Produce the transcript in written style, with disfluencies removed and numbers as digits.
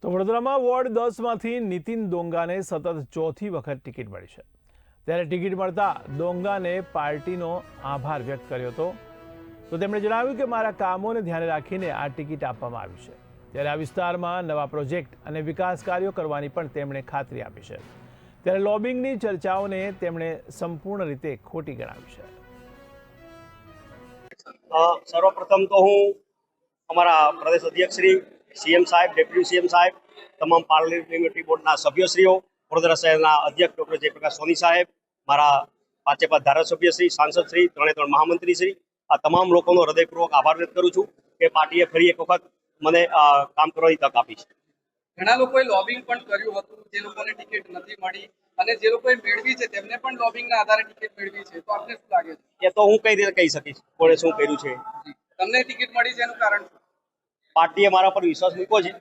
તો વડોદરામાં વોર્ડ 10માંથી નીતિન ડોંગાને સતત ચોથી વખત ટિકિટ મળી છે। ત્યારે ટિકિટ મળતા ડોંગાને પાર્ટીનો આભાર વ્યક્ત કર્યો હતો। તો તેમણે જણાવ્યું કે મારા કામોને ધ્યાને રાખીને આ ટિકિટ આપવામાં આવી છે। ત્યારે આ વિસ્તારમાં નવા પ્રોજેક્ટ અને વિકાસ કાર્યો કરવાની પણ તેમણે ખાતરી આપી છે। ત્યારે લોબિંગની ચર્ચાઓને તેમણે સંપૂર્ણ રીતે ખોટી ગણાવી છે। सर्वप्रथम तो हूँ अमरा प्रदेश अध्यक्ष श्री सीएम साहेब, डेप्यूटी सीएम साहेब, तमाम पार्लियामेंटरी बोर्डना सभ्यश्रीओ, वडोदरा शहरना अध्यक्ष डॉक्टर जयप्रकाश सोनी साहेब, मारा पांचे पांच धारासभ्य श्री, सांसद श्री, त्रे महामंत्री श्री, आ तमाम लोगों हृदयपूर्वक आभार व्यक्त करूँ छूँ कि पार्टीए फरी एक वखत मने काम करवानी तक आपी छे। घणा लोकोए लॉबिंग पण कर्युं हतुं, जे लोकोने टिकિટ નથી મળી અને જે લોકોએ મેળવી છે તેમને પણ લોબિંગના આધારે ટિકિટ મેળવી છે, તો આપને શું લાગે છે? એ તો હું કઈ રીતે કહી શકીશ કોણે શું કર્યું છે। તમને ટિકિટ મળી છે એનું કારણ શું? પાર્ટીએ મારા પર વિશ્વાસ મૂક્યો છે।